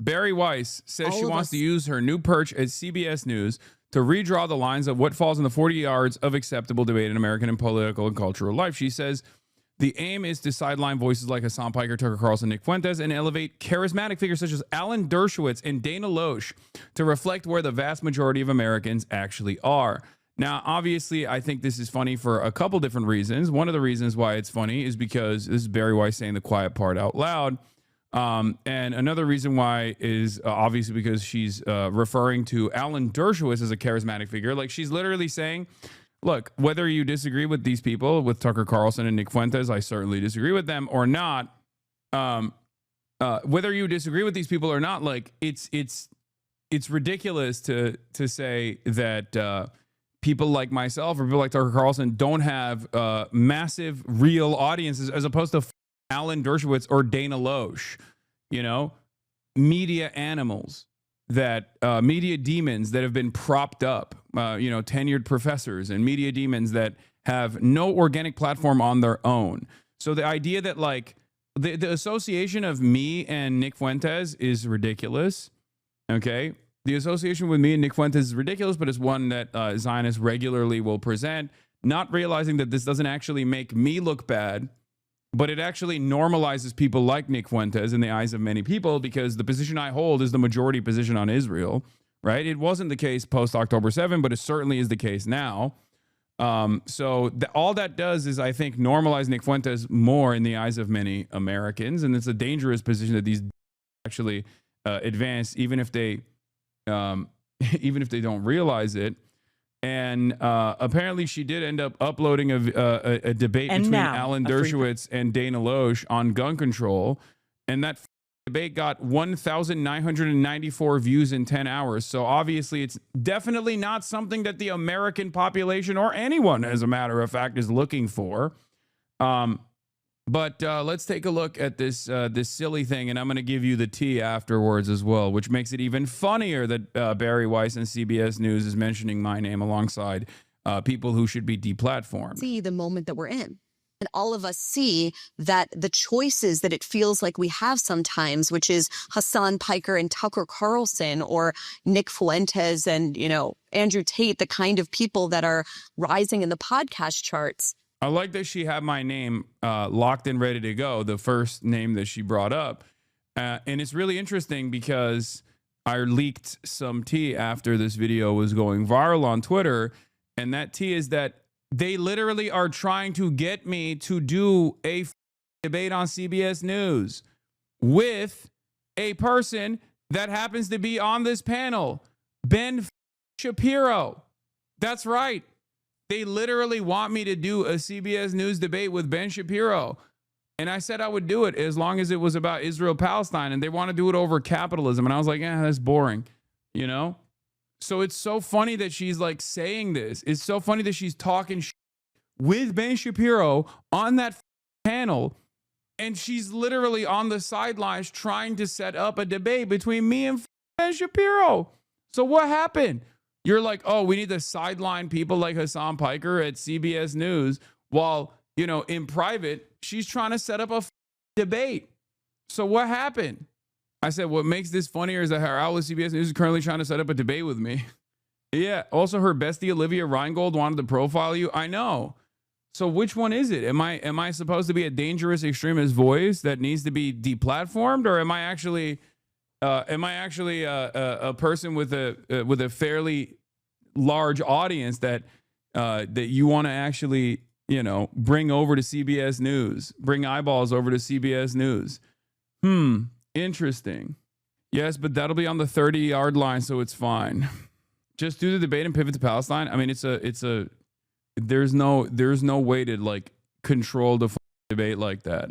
Beri Weiss says All she of wants us- to use her new perch at CBS News to redraw the lines of what falls in the 40 yards of acceptable debate in American and political and cultural life. She says the aim is to sideline voices like Hasan Piker, Tucker Carlson, Nick Fuentes, and elevate charismatic figures such as Alan Dershowitz and Dana Loesch to reflect where the vast majority of Americans actually are. Now, obviously, I think this is funny for a couple different reasons. One of the reasons why it's funny is because this is Beri Weiss saying the quiet part out loud. And another reason why is obviously because she's referring to Alan Dershowitz as a charismatic figure. Like, she's literally saying, look, whether you disagree with these people, with Tucker Carlson and Nick Fuentes, I certainly disagree with them, or not, whether you disagree with these people or not, like, it's ridiculous to say that people like myself or people like Tucker Carlson don't have massive real audiences as opposed to Alan Dershowitz or Dana Loesch, you know, media animals that media demons that have been propped up, tenured professors and media demons that have no organic platform on their own. So the idea that like the association of me and Nick Fuentes is ridiculous. Okay. The association with me and Nick Fuentes is ridiculous, but it's one that Zionists regularly will present, not realizing that this doesn't actually make me look bad, but it actually normalizes people like Nick Fuentes in the eyes of many people because the position I hold is the majority position on Israel, right? It wasn't the case post-October 7, but it certainly is the case now. So all that does is, I think, normalize Nick Fuentes more in the eyes of many Americans, and it's a dangerous position that these actually advance, even if they don't realize it. And apparently she did end up uploading a debate between Alan Dershowitz and Dana Loesch on gun control. And that debate got 1,994 views in 10 hours. So obviously it's definitely not something that the American population or anyone, as a matter of fact, is looking for. But let's take a look at this silly thing, and I'm going to give you the tea afterwards as well, which makes it even funnier that Beri Weiss and CBS News is mentioning my name alongside people who should be deplatformed. See the moment that we're in. And all of us see that the choices that it feels like we have sometimes, which is Hasan Piker and Tucker Carlson or Nick Fuentes and, Andrew Tate, the kind of people that are rising in the podcast charts. I like that she had my name locked and ready to go, the first name that she brought up. And it's really interesting because I leaked some tea after this video was going viral on Twitter. And that tea is that they literally are trying to get me to do a debate on CBS News with a person that happens to be on this panel, Ben Shapiro. That's right. They literally want me to do a CBS News debate with Ben Shapiro. And I said I would do it as long as it was about Israel-Palestine. And they want to do it over capitalism. And I was like, that's boring, So it's so funny that she's like saying this. It's so funny that she's talking with Ben Shapiro on that panel. And she's literally on the sidelines trying to set up a debate between me and Ben Shapiro. So what happened? You're like, oh, we need to sideline people like Hasan Piker at CBS News while, in private, she's trying to set up a debate. So what happened? I said, what makes this funnier is that her outlet CBS News is currently trying to set up a debate with me. Yeah. Also, her bestie, Olivia Reingold, wanted to profile you. I know. So which one is it? Am I supposed to be a dangerous extremist voice that needs to be deplatformed, or am I actually a person with a fairly large audience that you want to actually bring over to CBS News, bring eyeballs over to CBS News? Interesting. Yes, but that'll be on the 30-yard line, so it's fine. Just do the debate and pivot to Palestine. I mean, there's no way to like control the debate like that.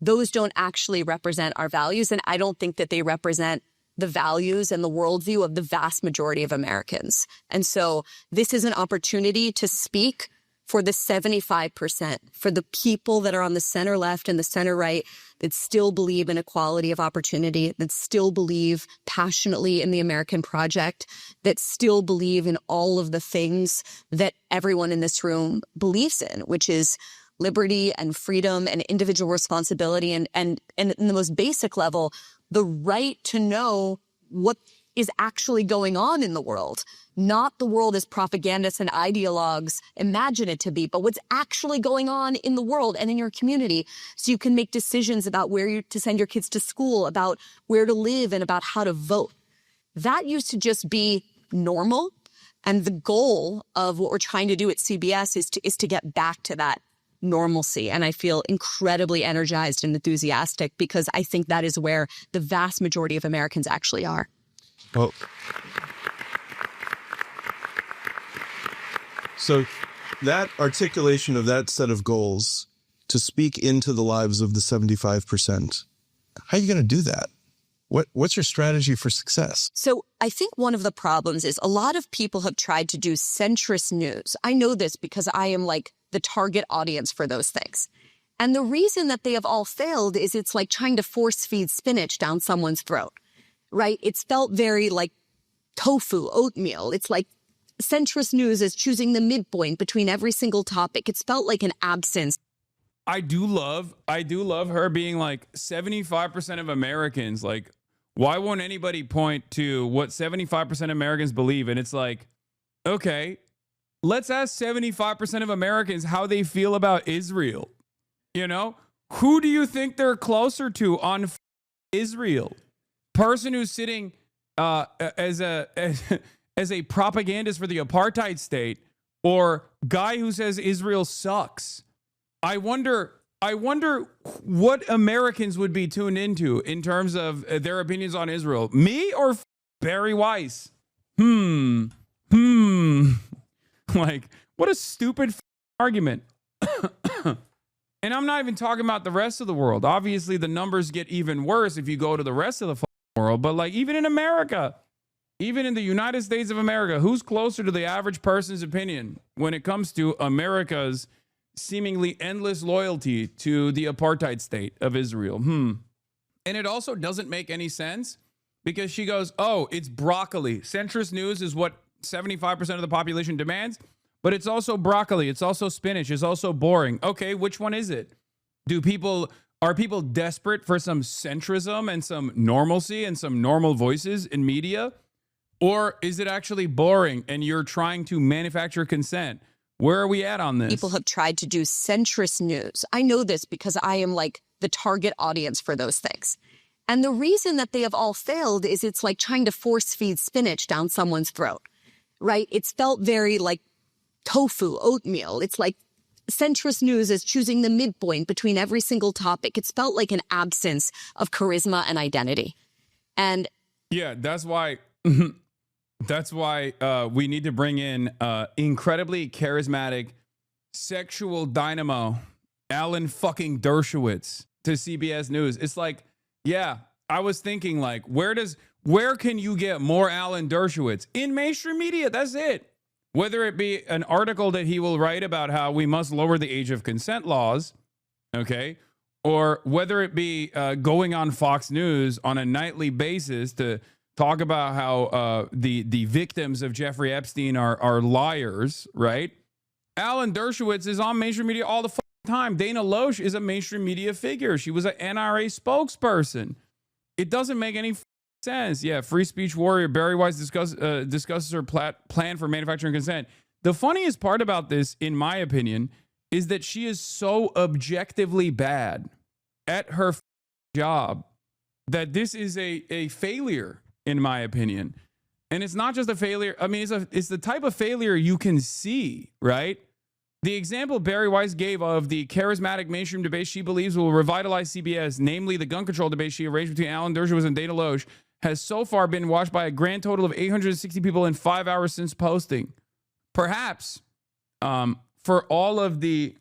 Those don't actually represent our values, and I don't think that they represent the values and the worldview of the vast majority of Americans. And so this is an opportunity to speak for the 75%, for the people that are on the center left and the center right that still believe in equality of opportunity, that still believe passionately in the American project, that still believe in all of the things that everyone in this room believes in, which is liberty and freedom and individual responsibility. And in the most basic level, the right to know what is actually going on in the world. Not the world as propagandists and ideologues imagine it to be, but what's actually going on in the world and in your community, so you can make decisions about where to send your kids to school, about where to live, and about how to vote. That used to just be normal. And the goal of what we're trying to do at CBS is to get back to that normalcy. And I feel incredibly energized and enthusiastic because I think that is where the vast majority of Americans actually are. Well, so that articulation of that set of goals to speak into the lives of the 75%, how are you going to do that? What's your strategy for success? So I think one of the problems is a lot of people have tried to do centrist news. I know this because I am like the target audience for those things. And the reason that they have all failed is it's like trying to force feed spinach down someone's throat, right? It's felt very like tofu, oatmeal. It's like centrist news is choosing the midpoint between every single topic. It's felt like an absence. I do love her being like 75% of Americans. Like, why won't anybody point to what 75% of Americans believe? And it's like, okay, let's ask 75% of Americans how they feel about Israel. You know, who do you think they're closer to on Israel? Person who's sitting as a propagandist for the apartheid state, or guy who says Israel sucks? I wonder what Americans would be tuned into in terms of their opinions on Israel. Me or Beri Weiss? Like, what a stupid argument. And I'm not even talking about the rest of the world. Obviously, the numbers get even worse if you go to the rest of the world. But like, even in America, even in the United States of America, who's closer to the average person's opinion when it comes to America's seemingly endless loyalty to the apartheid state of Israel? And it also doesn't make any sense because she goes, oh, it's broccoli. Centrist news is what 75% of the population demands, but it's also broccoli. It's also spinach. It's also boring. Okay, which one is it? Are people desperate for some centrism and some normalcy and some normal voices in media? Or is it actually boring and you're trying to manufacture consent? Where are we at on this? People have tried to do centrist news. I know this because I am like the target audience for those things. And the reason that they have all failed is it's like trying to force feed spinach down someone's throat, right? It's felt very like tofu, oatmeal. It's like centrist news is choosing the midpoint between every single topic. It's felt like an absence of charisma and identity. And yeah, that's why we need to bring in incredibly charismatic sexual dynamo Alan fucking Dershowitz to CBS News. It's like, yeah, I was thinking like, where can you get more Alan Dershowitz? In mainstream media, that's it. Whether it be an article that he will write about how we must lower the age of consent laws, okay, or whether it be going on Fox News on a nightly basis to talk about how the victims of Jeffrey Epstein are liars, right? Alan Dershowitz is on mainstream media all the time. Dana Loesch is a mainstream media figure. She was an NRA spokesperson. It doesn't make any sense. Yeah, free speech warrior Beri Weiss discusses her plan for manufacturing consent. The funniest part about this, in my opinion, is that she is so objectively bad at her job that this is a failure, in my opinion. And it's not just a failure. I mean, it's the type of failure you can see, right? The example Beri Weiss gave of the charismatic mainstream debate she believes will revitalize CBS, namely the gun control debate she arranged between Alan Dershowitz and Dana Loesch, has so far been watched by a grand total of 860 people in 5 hours since posting. Perhaps for all of the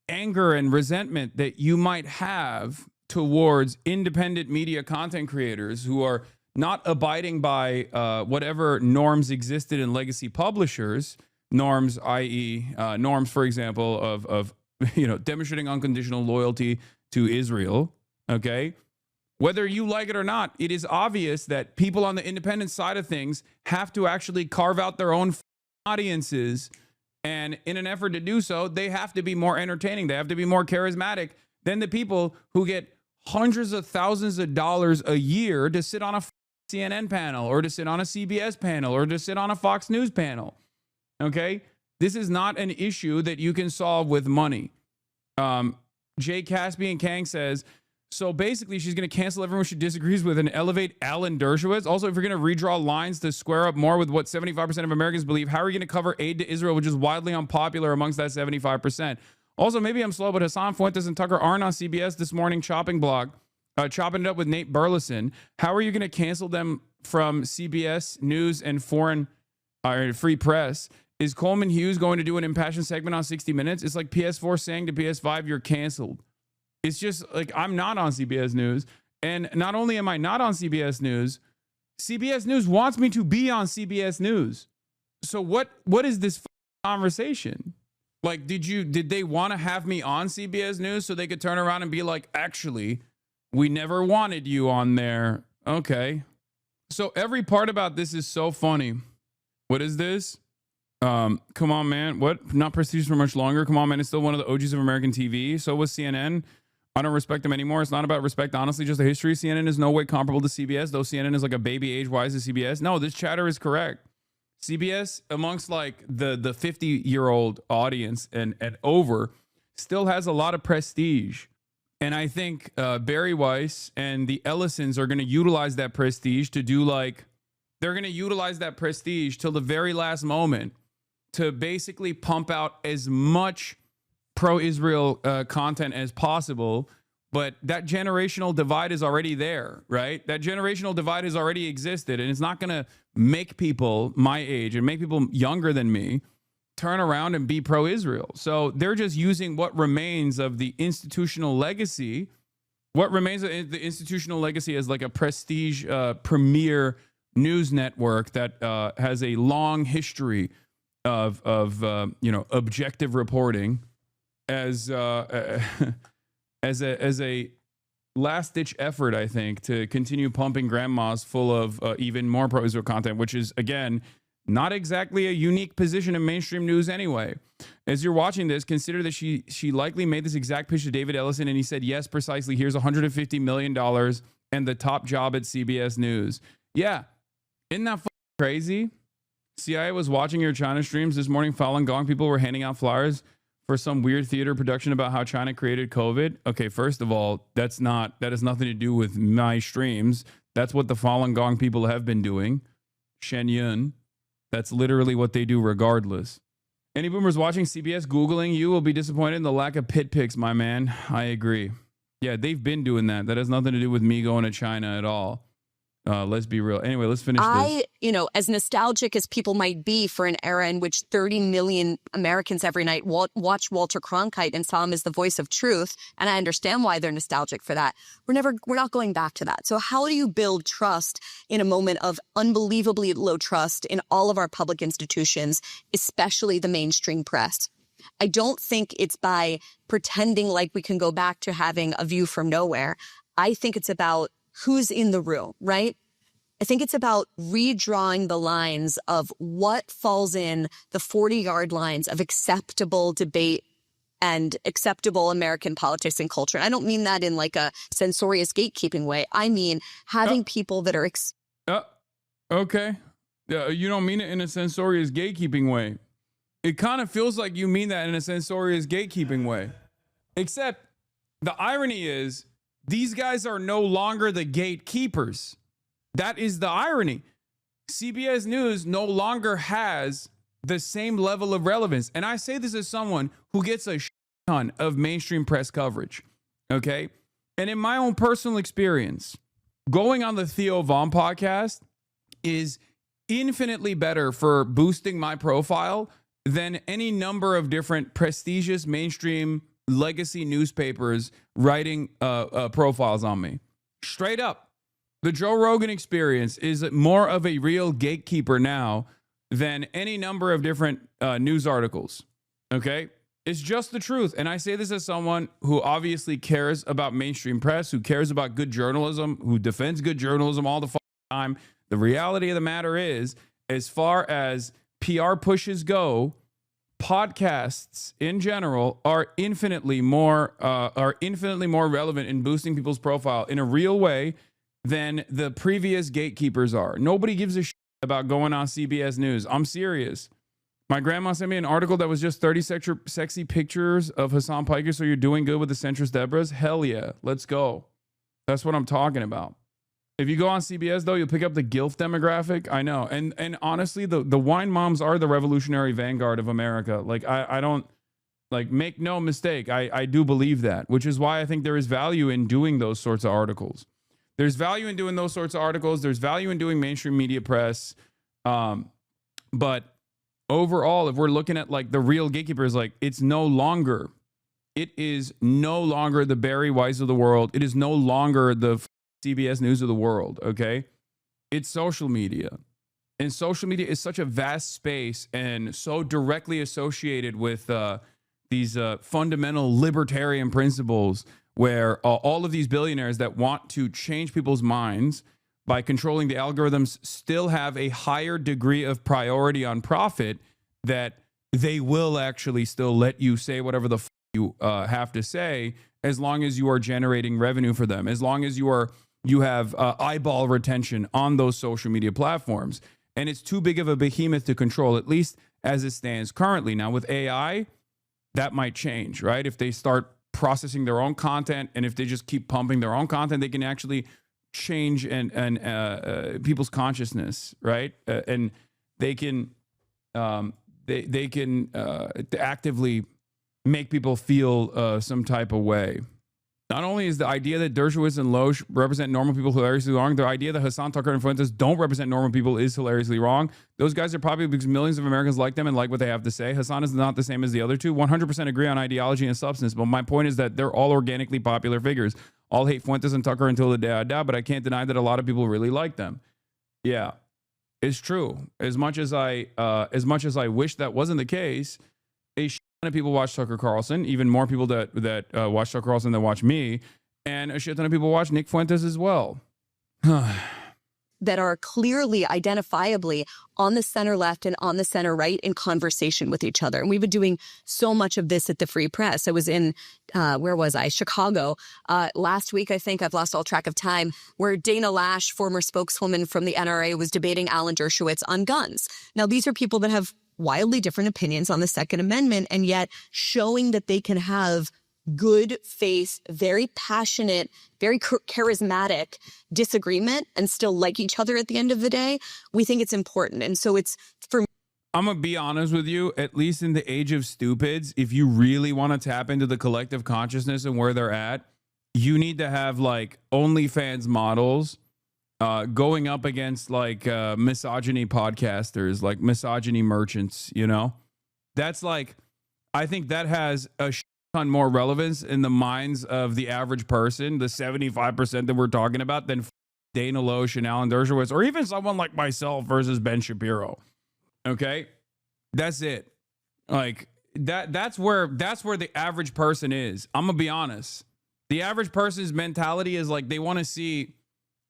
anger and resentment that you might have towards independent media content creators who are not abiding by whatever norms existed in legacy publishers, norms, i.e., norms, for example, of demonstrating unconditional loyalty to Israel. Okay, whether you like it or not, it is obvious that people on the independent side of things have to actually carve out their own audiences, and in an effort to do so, they have to be more entertaining. They have to be more charismatic than the people who get hundreds of thousands of dollars a year to sit on a CNN panel or to sit on a CBS panel or to sit on a Fox News panel. Okay? This is not an issue that you can solve with money. Jay Caspian Kang says, so basically she's going to cancel everyone she disagrees with and elevate Alan Dershowitz. Also, if you're going to redraw lines to square up more with what 75% of Americans believe, how are you going to cover aid to Israel, which is widely unpopular amongst that 75%? Also, maybe I'm slow, but Hasan Fuentes and Tucker aren't on CBS this morning chopping it up with Nate Burleson. How are you going to cancel them from CBS News and Foreign Free Press? Is Coleman Hughes going to do an impassioned segment on 60 Minutes? It's like PS4 saying to PS5, you're canceled. It's just like, I'm not on CBS News. And not only am I not on CBS News wants me to be on CBS News. So what is this conversation? Like, did they want to have me on CBS News so they could turn around and be like, actually, we never wanted you on there. Okay. So every part about this is so funny. What is this? Come on, man. What? Not prestige for much longer. Come on, man. It's still one of the OGs of American TV. So was CNN. I don't respect them anymore. It's not about respect, honestly, just the history. CNN is no way comparable to CBS, though CNN is like a baby age-wise to CBS. No, this chatter is correct. CBS, amongst like the 50-year-old audience and over, still has a lot of prestige. And I think Beri Weiss and the Ellisons are going to utilize that prestige to do like, they're going to utilize that prestige till the very last moment to basically pump out as much pro-Israel content as possible. But that generational divide is already there, right? That generational divide has already existed, and it's not going to make people my age and make people younger than me turn around and be pro-Israel. So they're just using what remains of the institutional legacy, as like a prestige premier news network that has a long history of objective reporting as a last-ditch effort, I think, to continue pumping grandmas full of even more pro-Israel content, which is, again, not exactly a unique position in mainstream news anyway. As you're watching this, consider that she likely made this exact pitch to David Ellison, and he said, yes, precisely, here's $150 million and the top job at CBS News. Yeah. Isn't that crazy? CIA was watching your China streams this morning. Falun Gong people were handing out flyers for some weird theater production about how China created COVID. Okay, first of all, that has nothing to do with my streams. That's what the Falun Gong people have been doing. Shen Yun. That's literally what they do regardless. Any boomers watching CBS Googling you will be disappointed in the lack of pit pics, my man. I agree. Yeah, they've been doing that. That has nothing to do with me going to China at all. Let's be real. Anyway, let's finish this. As nostalgic as people might be for an era in which 30 million Americans every night watch Walter Cronkite and saw him as the voice of truth, and I understand why they're nostalgic for that. We're not going back to that. So how do you build trust in a moment of unbelievably low trust in all of our public institutions, especially the mainstream press? I don't think it's by pretending like we can go back to having a view from nowhere. I think it's about who's in the room, right? I think it's about redrawing the lines of what falls in the 40-yard lines of acceptable debate and acceptable American politics and culture. And I don't mean that in like a censorious gatekeeping way. I mean having people that are... Okay. You don't mean it in a censorious gatekeeping way. It kind of feels like you mean that in a censorious gatekeeping way. Except the irony is, these guys are no longer the gatekeepers. That is the irony. CBS News no longer has the same level of relevance. And I say this as someone who gets a ton of mainstream press coverage. Okay? And in my own personal experience, going on the Theo Von podcast is infinitely better for boosting my profile than any number of different prestigious mainstream legacy newspapers writing profiles on me. Straight up. The Joe Rogan Experience is more of a real gatekeeper now than any number of different news articles. Okay? It's just the truth. And I say this as someone who obviously cares about mainstream press, who cares about good journalism, who defends good journalism all the time. The reality of the matter is, as far as PR pushes go, podcasts in general are infinitely more relevant in boosting people's profile in a real way than the previous gatekeepers are. Nobody gives a shit about going on CBS News. I'm serious. My grandma sent me an article that was just 30 sexy pictures of Hasan Piker. So you're doing good with the centrist Debras? Hell yeah. Let's go. That's what I'm talking about. If you go on CBS, though, you'll pick up the GILF demographic. I know. And honestly, the wine moms are the revolutionary vanguard of America. Like, I don't, like, make no mistake. I do believe that, which is why I think there is value in doing those sorts of articles. There's value in doing those sorts of articles. There's value in doing mainstream media press. But overall, if we're looking at like the real gatekeepers, like it is no longer the Beri Weiss of the world. It is no longer the CBS News of the world. Okay. It's social media, and social media is such a vast space and so directly associated with these fundamental libertarian principles where all of these billionaires that want to change people's minds by controlling the algorithms still have a higher degree of priority on profit, that they will actually still let you say whatever the you have to say, as long as you are generating revenue for them, as long as you have eyeball retention on those social media platforms. And it's too big of a behemoth to control, at least as it stands currently. Now with AI, that might change, right? If they start processing their own content, and if they just keep pumping their own content, they can actually change and people's consciousness, right? And they can actively make people feel some type of way. Not only is the idea that Dershowitz and Loesch represent normal people hilariously wrong, the idea that Hasan, Tucker, and Fuentes don't represent normal people is hilariously wrong. Those guys are probably because millions of Americans like them and like what they have to say. Hasan is not the same as the other two. 100% agree on ideology and substance, but my point is that they're all organically popular figures. I'll hate Fuentes and Tucker until the day I die, but I can't deny that a lot of people really like them. Yeah, it's true. As much as I wish that wasn't the case, a shit ton of people watch Tucker Carlson, even more people that watch Tucker Carlson than watch me, and a shit ton of people watch Nick Fuentes as well. That are clearly identifiably on the center left and on the center right in conversation with each other. And we've been doing so much of this at the Free Press. I was in, where was I? Chicago last week, I think. I've lost all track of time, where Dana Lash, former spokeswoman from the NRA, was debating Alan Dershowitz on guns. Now, these are people that have wildly different opinions on the Second Amendment, and yet showing that they can have good faith, very passionate, very charismatic disagreement and still like each other at the end of the day. We think it's important. And so it's for me. I'm going to be honest with you, at least in the age of stupids, if you really want to tap into the collective consciousness and where they're at, you need to have like OnlyFans models going up against like misogyny podcasters, like misogyny merchants, you know? That's like, I think that has a ton more relevance in the minds of the average person, the 75% that we're talking about, than Dana Loesch and Alan Dershowitz, or even someone like myself versus Ben Shapiro. Okay? That's it. Like that's where the average person is. I'm gonna be honest. The average person's mentality is like they want to see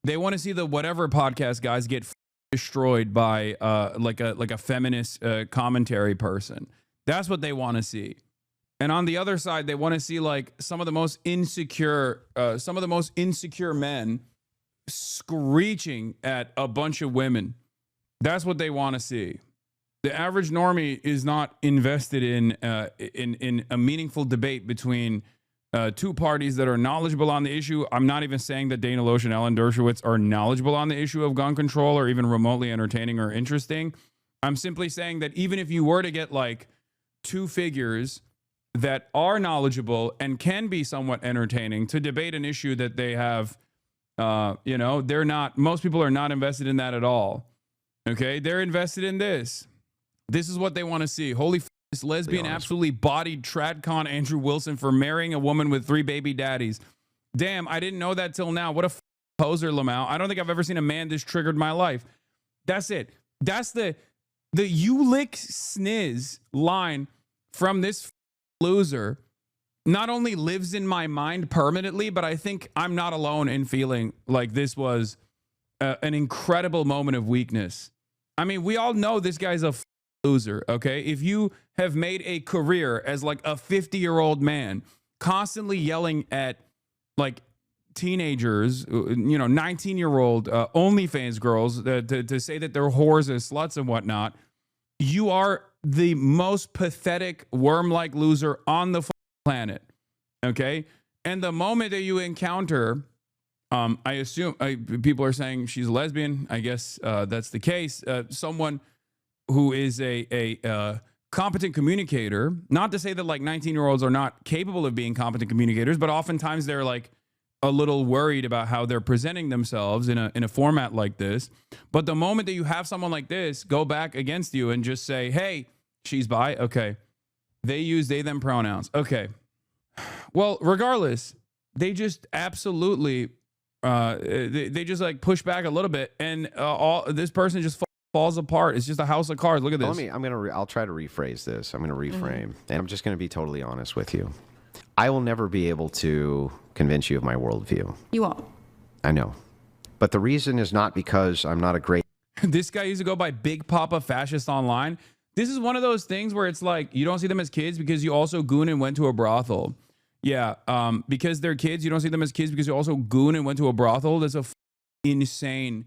the whatever podcast guys get destroyed by like a feminist commentary person. That's what they want to see. And on the other side, they want to see like some of the most insecure men screeching at a bunch of women. That's what they want to see. The average normie is not invested in a meaningful debate between two parties that are knowledgeable on the issue. I'm not even saying that Dana Loesch and Alan Dershowitz are knowledgeable on the issue of gun control or even remotely entertaining or interesting. I'm simply saying that even if you were to get like two figures that are knowledgeable and can be somewhat entertaining to debate an issue that they have, most people are not invested in that at all. Okay. They're invested in this. This is what they want to see. Holy this lesbian, absolutely bodied tradcon Andrew Wilson for marrying a woman with 3 baby daddies. Damn. I didn't know that till now. What a poser, Lamau. I don't think I've ever seen a man this triggered in my life. That's it. That's the you lick sniz line from this loser not only lives in my mind permanently, but I think I'm not alone in feeling like this was an incredible moment of weakness. I mean, we all know this guy's a loser, okay? If you have made a career as like a 50-year-old man, constantly yelling at like teenagers, 19-year-old OnlyFans girls to say that they're whores and sluts and whatnot, you are the most pathetic worm-like loser on the planet, okay? And the moment that you encounter, I assume people are saying she's a lesbian. I guess that's the case. Someone who is a competent communicator, not to say that like 19-year-olds are not capable of being competent communicators, but oftentimes they're like a little worried about how they're presenting themselves in a format like this. But the moment that you have someone like this go back against you and just say, hey, she's bi, okay, they use they them pronouns, okay, well, regardless, they just absolutely they just like push back a little bit, and all this person just falls apart. It's just a house of cards. Look at this. I'll try to rephrase this. I'm going to reframe, and I'm just going to be totally honest with you. I will never be able to convince you of my worldview. You won't. I know. But the reason is not because I'm not a great... This guy used to go by Big Papa Fascist Online. This is one of those things where it's like, you don't see them as kids because you also goon and went to a brothel. Yeah, because they're kids, you don't see them as kids because you also goon and went to a brothel. That's an insane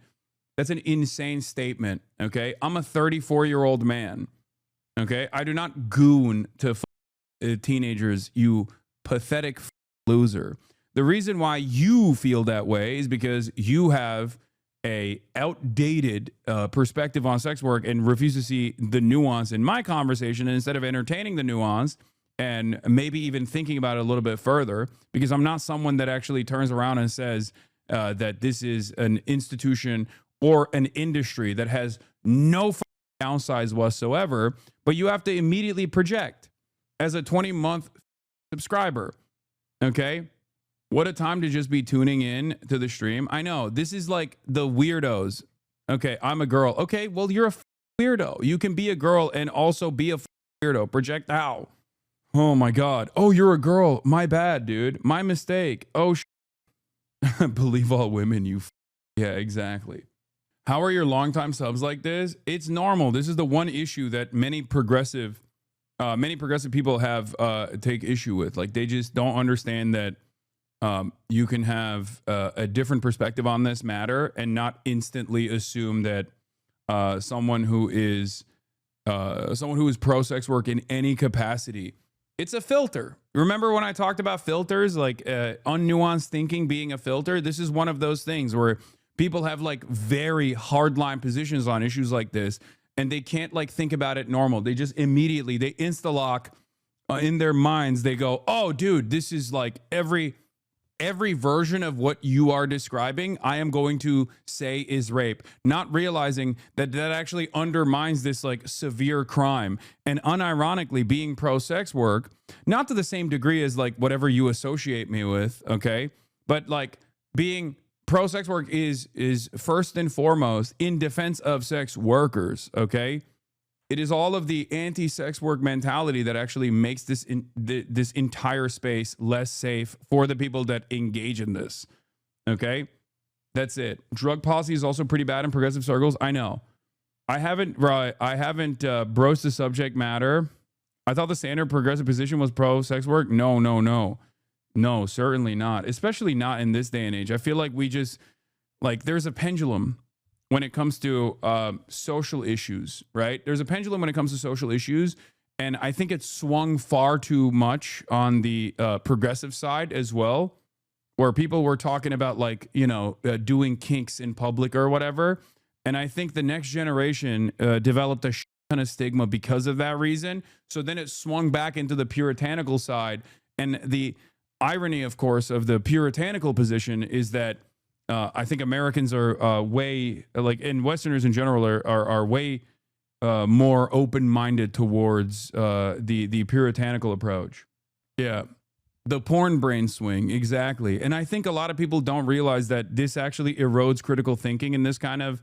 statement, okay? I'm a 34-year-old man, okay? I do not goon to teenagers, you pathetic loser. The reason why you feel that way is because you have a outdated perspective on sex work and refuse to see the nuance in my conversation. And instead of entertaining the nuance and maybe even thinking about it a little bit further, because I'm not someone that actually turns around and says that this is an institution or an industry that has no downsides whatsoever, but you have to immediately project as a 20-month subscriber, okay? What a time to just be tuning in to the stream. I know, this is like the weirdos. Okay, I'm a girl. Okay, well, you're a weirdo. You can be a girl and also be a weirdo. Project how? Oh my God. Oh, you're a girl. My bad, dude. My mistake. Oh, believe all women, you yeah, exactly. How are your longtime subs like this? It's normal. This is the one issue that many progressive people have take issue with. Like, they just don't understand that you can have a different perspective on this matter and not instantly assume that someone who is pro-sex work in any capacity, it's a filter. Remember when I talked about filters, like unnuanced thinking being a filter? This is one of those things where people have like very hardline positions on issues like this, and they can't like think about it normal. They just immediately, they insta-lock in their minds. They go, oh, dude, this is like every version of what you are describing, I am going to say is rape, not realizing that that actually undermines this like severe crime. And unironically, being pro-sex work, not to the same degree as like whatever you associate me with, okay? But like being pro-sex work is first and foremost in defense of sex workers, okay? It is all of the anti-sex work mentality that actually makes this entire space less safe for the people that engage in this. Okay, that's it. Drug policy is also pretty bad in progressive circles. I know. I haven't broached the subject matter. I thought the standard progressive position was pro-sex work. No, certainly not. Especially not in this day and age. I feel like we just like there's a pendulum when it comes to social issues, right? There's a pendulum when it comes to social issues, and I think it's swung far too much on the progressive side as well, where people were talking about like, doing kinks in public or whatever. And I think the next generation developed a ton of stigma because of that reason. So then it swung back into the puritanical side. And the irony, of course, of the puritanical position is that I think Americans are way, like, and Westerners in general are way more open-minded towards the puritanical approach. Yeah. The porn brain swing. Exactly. And I think a lot of people don't realize that this actually erodes critical thinking in this kind of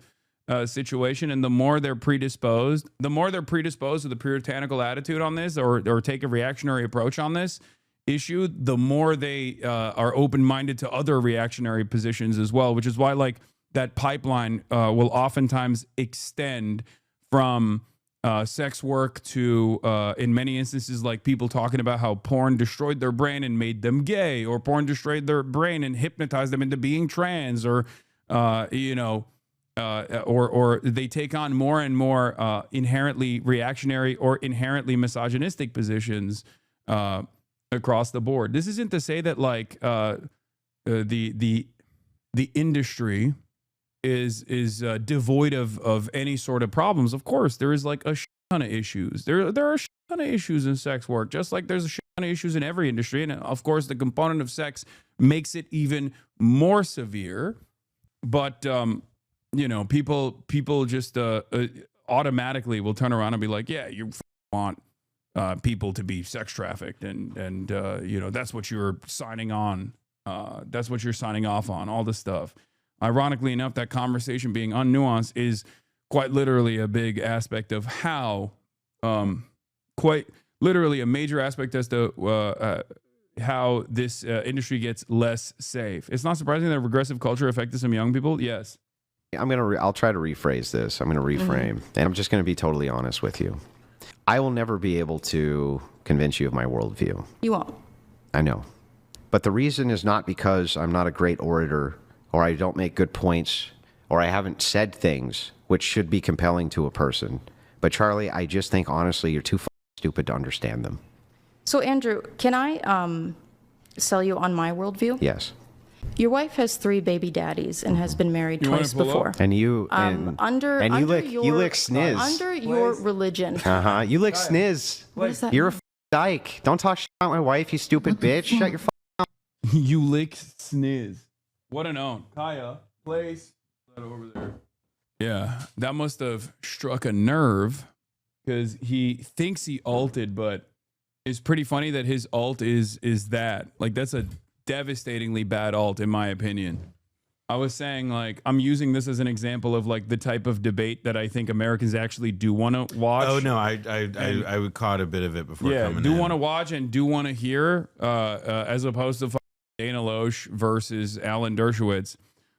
situation. And the more they're predisposed to the puritanical attitude on this or take a reactionary approach on this issue, the more they are open-minded to other reactionary positions as well, which is why like that pipeline will oftentimes extend from sex work to, in many instances, like people talking about how porn destroyed their brain and made them gay, or porn destroyed their brain and hypnotized them into being trans, or, or they take on more and more inherently reactionary or inherently misogynistic positions across the board. This isn't to say that like the industry is devoid of any sort of problems. Of course, there is like a ton of issues. There are a ton of issues in sex work, just like there's a ton of issues in every industry. And of course, the component of sex makes it even more severe. But people just automatically will turn around and be like, yeah, you want people to be sex trafficked, and that's what you're signing on. That's what you're signing off on, all this stuff. Ironically enough, that conversation being unnuanced is quite literally a big aspect of how, quite literally a major aspect as to how this industry gets less safe. It's not surprising that regressive culture affected some young people. Yes. I'll try to rephrase this. I'm going to reframe, and I'm just going to be totally honest with you. I will never be able to convince you of my worldview. You won't. I know. But the reason is not because I'm not a great orator, or I don't make good points, or I haven't said things which should be compelling to a person. But Charlie, I just think honestly you're too stupid to understand them. So Andrew, can I sell you on my worldview? Yes. Your wife has 3 baby daddies and has been married twice before. And you you lick sniz. Under your religion. You lick sniz. What does that You're mean? a dyke. Don't talk shit about my wife, you stupid bitch. Shut your mouth. You lick sniz. What an own. Kaya, place that over there. Yeah, that must have struck a nerve because he thinks he ulted, but it's pretty funny that his ult is that. Like, that's a devastatingly bad ult, in my opinion. I was saying, like, I'm using this as an example of like the type of debate that I think Americans actually do want to watch. Oh no, I caught a bit of it before coming in. Do want to watch and do want to hear, as opposed to Dana Loesch versus Alan Dershowitz,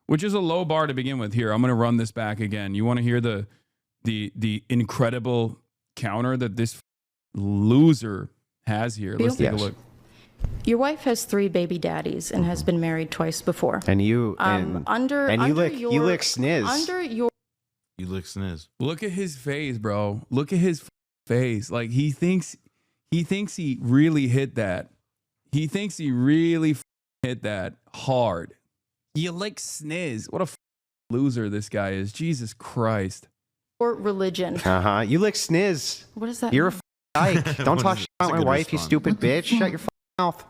which is a low bar to begin with. Here, I'm going to run this back again. You want to hear the incredible counter that this loser has here? Let's take a look. Your wife has 3 baby daddies and has been married twice before. And you you lick sniz. You lick sniz. Look at his face, bro. Look at his face. Like he thinks he really hit that. He thinks he really hit that hard. You lick sniz. What a loser this guy is. Jesus Christ. Or religion. You lick sniz. What does that You're mean? a dyke. Don't talk shit about my wife, you stupid bitch. Shut your mouth.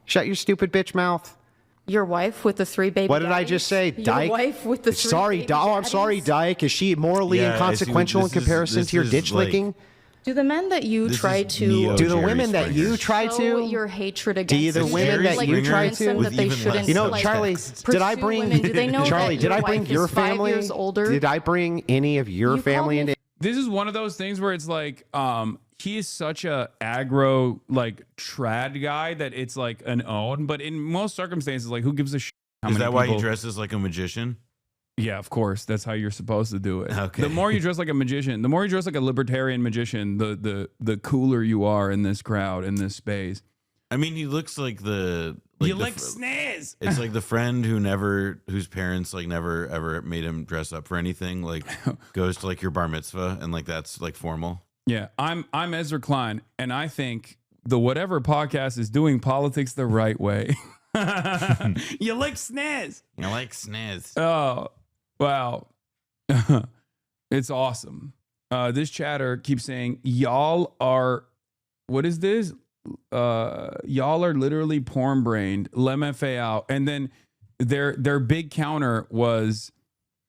Shut your stupid bitch mouth. Your wife with the 3 baby What did daddies? I just say? Dyke? Your wife with the 3 baby daddies? I'm sorry, Dyke. Is she morally inconsequential in comparison to your ditch licking? Do the men that you try to... Do the women that you try show to... your hatred against... Do the women that you try to... that they shouldn't, you know, Charlie, did I bring... Women? Do they know Charlie, that did I bring your family? 5 years older? Did I bring any of your family into... This is one of those things where it's like, he is such a aggro, like, trad guy that it's like an own. But in most circumstances, like, who gives a shit? Is that why he dresses like a magician? Yeah, of course. That's how you're supposed to do it. Okay. The more you dress like a magician, the more you dress like a libertarian magician, the cooler you are in this crowd, in this space. I mean, he looks like you like sniz. It's like the friend whose parents like never ever made him dress up for anything. Like goes to like your bar mitzvah and like that's like formal. Yeah, I'm Ezra Klein, and I think the Whatever Podcast is doing politics the right way. You like sniz. You like sniz. Oh, wow. It's awesome. This chatter keeps saying, y'all are, what is this? Y'all are literally porn brained. Lemfao. And then their big counter was,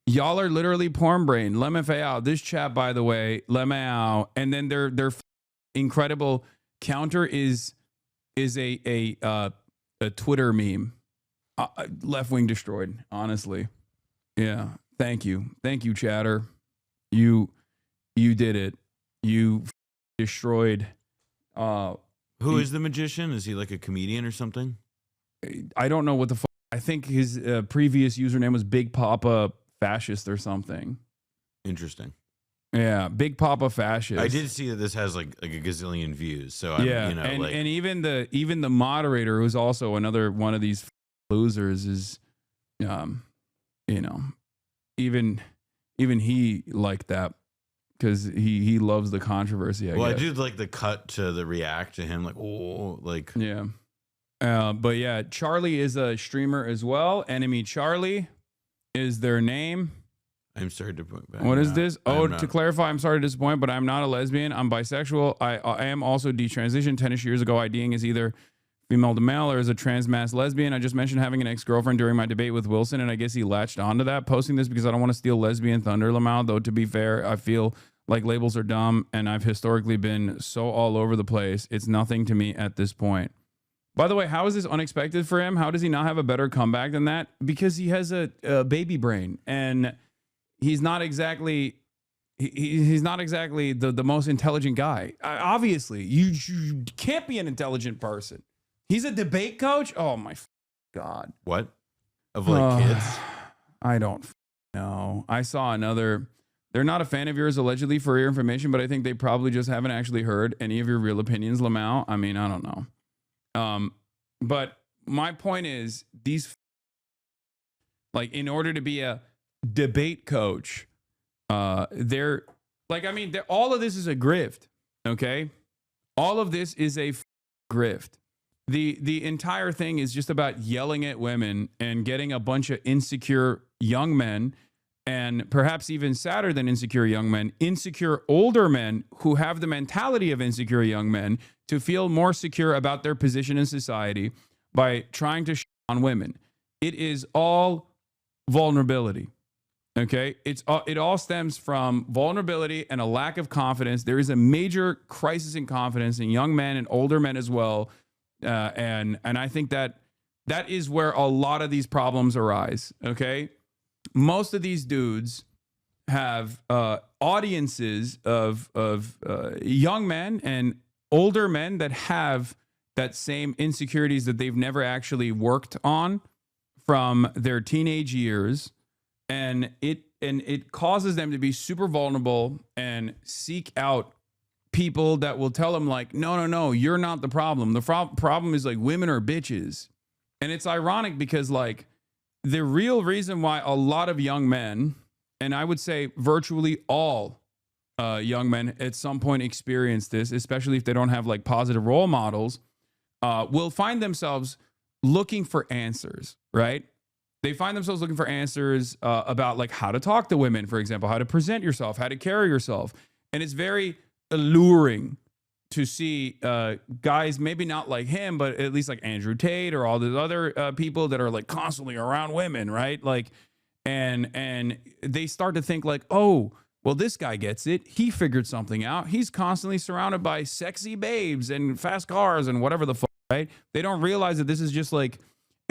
y'all are literally porn brained. Lemfao. This chat, by the way, lemao. And then their incredible counter is a Twitter meme. Left wing destroyed, honestly. Yeah. Thank you, chatter. You did it. You destroyed. Who is the magician? Is he like a comedian or something? I don't know what the. I think his previous username was Big Papa Fascist or something. Interesting. Yeah, Big Papa fascist. I did see that this has like a gazillion views. So I'm, Yeah, you know, and even the moderator, who's also another one of these losers, is, you know, even he liked that because he loves the controversy. I I guess. did like the cut to the react to him, like, oh, like, Yeah. But yeah, Charlie is a streamer as well. Enemy Charlie is their name. I'm sorry to point back. What is this? Oh, I'm not. to clarify, I'm sorry to disappoint, but I'm not a lesbian. I'm bisexual. I am also detransitioned 10-ish years ago, IDing as either female to male or as a trans mass lesbian. I just mentioned having an ex-girlfriend during my debate with Wilson, and I guess he latched onto that. Posting this because I don't want to steal lesbian thunder, Lamau, though to be fair, I feel like labels are dumb, and I've historically been so all over the place. It's nothing to me at this point. By the way, how is this unexpected for him? How does he not have a better comeback than that? Because he has a baby brain, and he's not exactly the most intelligent guy. Obviously, you can't be an intelligent person. He's a debate coach. Oh my God! What? Of like kids? I don't know. I saw another. They're not a fan of yours allegedly for your information, but I think they probably just haven't actually heard any of your real opinions, Lamau. I mean, I don't know. But my point is, these, like, in order to be a debate coach, they're like, I mean, all of this is a grift. Okay, all of this is a grift. The entire thing is just about yelling at women and getting a bunch of insecure young men, and perhaps even sadder than insecure young men, insecure older men who have the mentality of insecure young men to feel more secure about their position in society by trying to on women. It is all vulnerability. Okay, it all stems from vulnerability and a lack of confidence. There is a major crisis in confidence in young men and older men as well, and I think that is where a lot of these problems arise. Okay, most of these dudes have audiences of young men and older men that have that same insecurities that they've never actually worked on from their teenage years. And it causes them to be super vulnerable and seek out people that will tell them, like, no, you're not the problem. The problem is, like, women are bitches. And it's ironic because, like, the real reason why a lot of young men, and I would say virtually all young men at some point experience this, especially if they don't have, like, positive role models, will find themselves looking for answers, right? They find themselves looking for answers about, like, how to talk to women, for example, how to present yourself, how to carry yourself. And it's very alluring to see guys, maybe not like him, but at least like Andrew Tate or all these other people that are, like, constantly around women, right? Like, and they start to think, like, oh, well, this guy gets it. He figured something out. He's constantly surrounded by sexy babes and fast cars and whatever the fuck, right? They don't realize that this is just, like,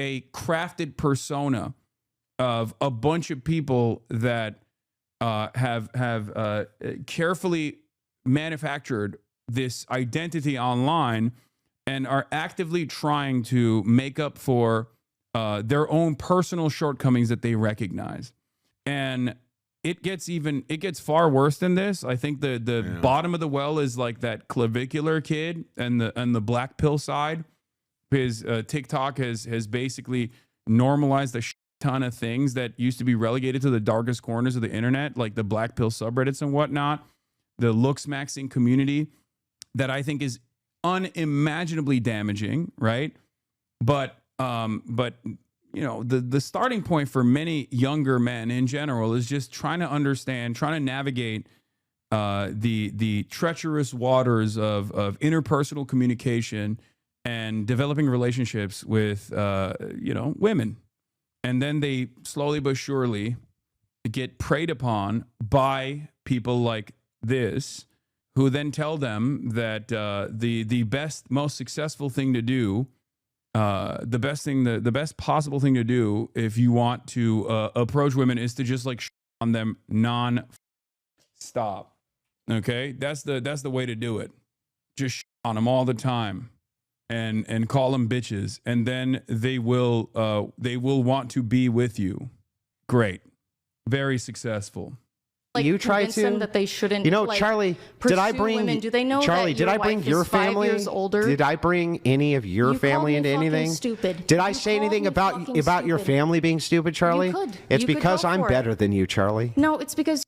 a crafted persona of a bunch of people that have carefully manufactured this identity online and are actively trying to make up for their own personal shortcomings that they recognize. And it gets far worse than this. I think the bottom of the well is, like, that clavicular kid and the black pill side. Because TikTok has basically normalized a ton of things that used to be relegated to the darkest corners of the internet, like the black pill subreddits and whatnot, the looks maxing community that I think is unimaginably damaging, right? But you know, the starting point for many younger men in general is just trying to understand, trying to navigate the treacherous waters of interpersonal communication and developing relationships with, women. And then they slowly but surely get preyed upon by people like this, who then tell them that the best, most successful thing to do, the best possible thing to do if you want to approach women is to just, like, on them non-stop. Okay? That's the way to do it. Just on them all the time. And call them bitches, and then they will want to be with you. Great, very successful. like you try convince them to that they shouldn't. You know, like, Charlie, pursue did I bring women? Do they know Charlie? that Did your I bring wife your is 5 family? years older? Did I bring any of your You family called me into fucking anything? stupid. Did I You say called anything me about fucking your stupid. family being stupid, Charlie? could. It's You could because go I'm for it. better than you, Charlie. No, it's because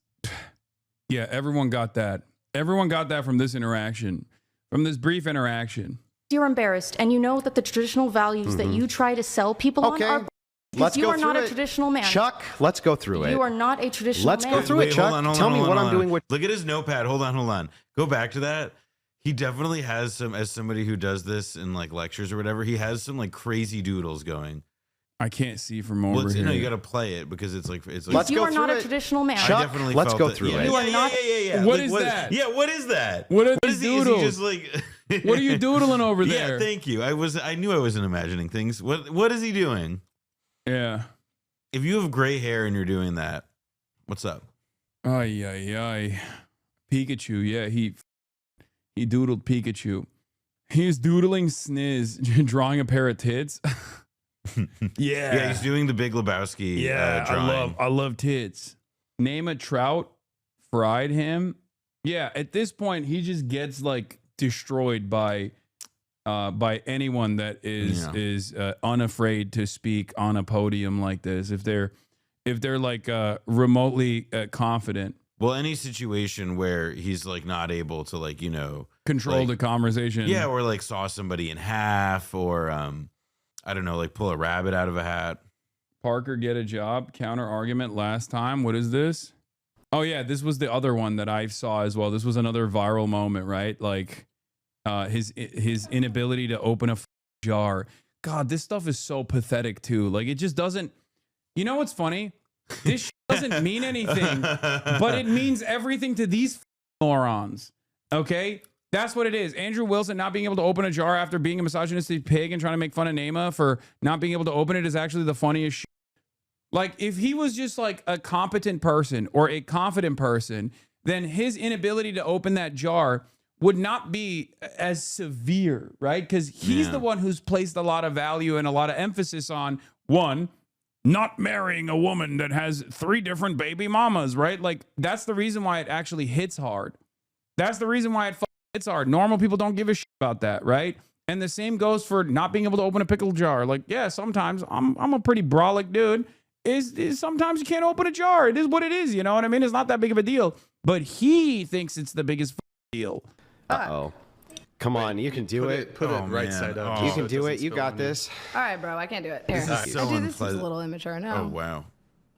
Yeah, everyone got that. Everyone got that from this interaction, from this brief interaction. you're embarrassed, and you know that the traditional values that you try to sell people Okay. on are. Let's You go are not through a it. traditional man. Chuck, let's go through it. You are not a traditional Let's man. go through it, Chuck. Tell me what I'm doing with. Look at his notepad. Hold on. Go back to that. He definitely has some, as somebody who does this in like lectures or whatever, he has some like crazy doodles going. I can't see from over Well, here. no, you got to play it because it's like Let's you go are not through a it. traditional man. I Chuck, definitely let's felt go it. through Yeah, it. You are yeah, not- Yeah. What Like, is that? Yeah, what is that? What are is these he? Is he doodles? just like? What are you doodling over Yeah, there? thank you. I knew I wasn't imagining things. What is he doing? Yeah. If you have gray hair and you're doing that, what's up? Ay. Pikachu. Yeah, he doodled Pikachu. He's doodling Sniz, drawing a pair of tits. Yeah, he's doing the Big Lebowski. Yeah, drawing. I love tits. Name a trout, fried him. Yeah, at this point, he just gets like destroyed by anyone that is unafraid to speak on a podium like this. If they're like remotely confident, Well, any situation where he's like not able to like control like, the conversation. yeah, or like saw somebody in half, or I don't know, like pull a rabbit out of a hat. Parker get a job. Counter argument last time. What is this? Oh yeah, this was the other one that I saw as well. This was another viral moment, right? Like his inability to open a jar. God, this stuff is so pathetic too. Like it just doesn't. You know what's funny? This doesn't mean anything, but it means everything to these morons. Okay? That's what it is. Andrew Wilson not being able to open a jar after being a misogynistic pig and trying to make fun of Nema for not being able to open it is actually the funniest shit. Like, if he was just like a competent person or a confident person, then his inability to open that jar would not be as severe, right? Because he's the one who's placed a lot of value and a lot of emphasis on, one, not marrying a woman that has 3 different baby mamas, right? Like, that's the reason why it actually hits hard. That's the reason why it's hard. Normal people don't give a shit about that, right? And the same goes for not being able to open a pickle jar. Like, yeah, sometimes I'm a pretty brolic dude. Is sometimes you can't open a jar. It is what it is. You know what I mean? It's not that big of a deal. But he thinks it's the biggest deal. Uh-oh. Come on, you can do it. Put it Oh, right man. side up. Oh. You so can it do doesn't it. You spill got on you. this. All right, bro, I can't do it. Here. This is so I do this seems unpleasant. a little immature. No. Oh wow.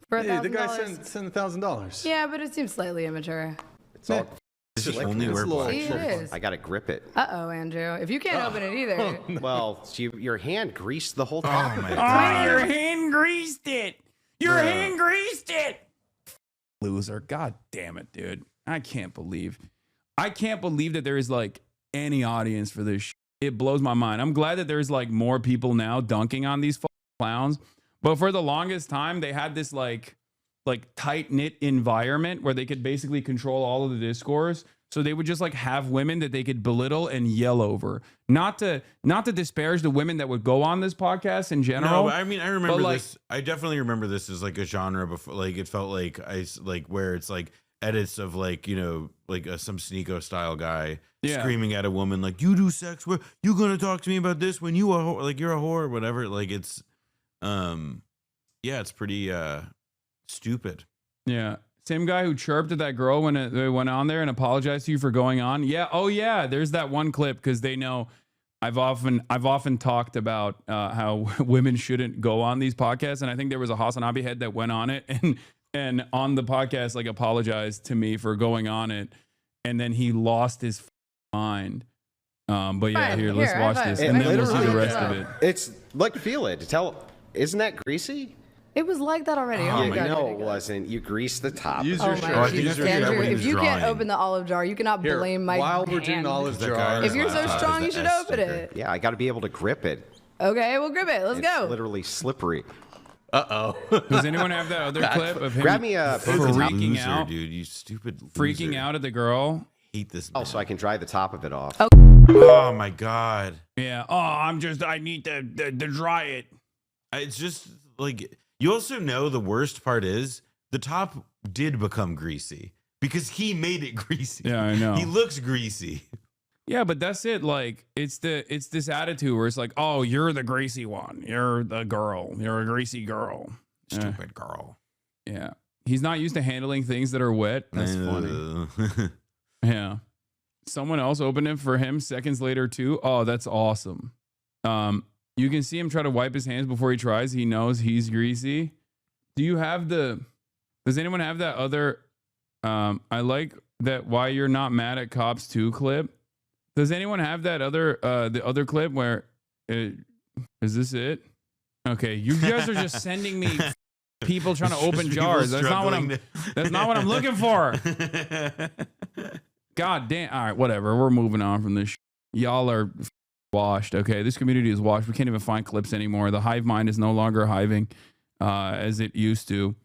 For Hey, the guy $1,000. sent $1,000. Yeah, but it seems slightly immature. It's all. This is like- only it's wear a little- black. See, it shirts. is. I gotta grip it. Uh-oh, Andrew. If you can't open it either. Well, your hand greased the whole Oh time. my Oh, god. your hand greased it. Your hand greased it. Loser. God damn it, dude. I can't believe that there is like any audience for this shit. It blows my mind. I'm glad that there's like more people now dunking on these clowns. But for the longest time, they had this like tight-knit environment where they could basically control all of the discourse. So they would just like have women that they could belittle and yell over. Not to disparage the women that would go on this podcast in general. No, but I mean, I remember but, like, this. I definitely remember this as like a genre before. Like it felt like where it's like edits of like like some Sneeko style guy screaming at a woman like, "You do sex? Where you gonna talk to me about this when you are like you're a whore or whatever?" Like it's, it's pretty stupid. Yeah. Same guy who chirped at that girl when they went on there and apologized to you for going on. Yeah. Oh yeah. There's that one clip because they know I've often talked about how women shouldn't go on these podcasts. And I think there was a Hasan head that went on it and on the podcast, like apologized to me for going on it. And then he lost his mind. But yeah, Fine, let's here, watch high this. five. And then we'll see the Literally, rest of it. It's like, feel it. Isn't that greasy? It was like that already. Oh Oh, my my You God. know it wasn't. You greased the top. Use Oh your my shirt. I think Jesus, that's what Andrew. everyone If was you can't drawing. open the olive jar, you cannot Here, blame my while we're doing hand. the olive That guy jar. on If his you're so laptop strong, is you the should S open sticker. it. Yeah, I got to be able to grip it. Okay, we'll grip it. Let's It's go. literally slippery. Does anyone have that other clip of him Grab me a freaking Loser, out, dude. You stupid. freaking loser. out at the girl? Hate this. Oh, Man. so I can dry the top of it off. Oh my god. Yeah. Oh, I need to dry it. It's just like you also know the worst part is the top did become greasy because he made it greasy. Yeah, I know. He looks greasy. Yeah, but that's it. Like it's this attitude where it's like, oh, you're the greasy one. You're the girl. You're a greasy girl. Stupid girl. Yeah. He's not used to handling things that are wet. That's funny. Yeah. Someone else opened it for him seconds later too. Oh, that's awesome. You can see him try to wipe his hands before he tries. He knows he's greasy. Does anyone have that other I like that why you're not mad at cops too clip? Does anyone have that other the other clip where is this it? Okay, you guys are just sending me people trying to open jars. That's not what I'm looking for. God damn. All right, whatever. We're moving on from this. Y'all are washed. Okay, this community is washed. We can't even find clips anymore. The hive mind is no longer hiving as it used to.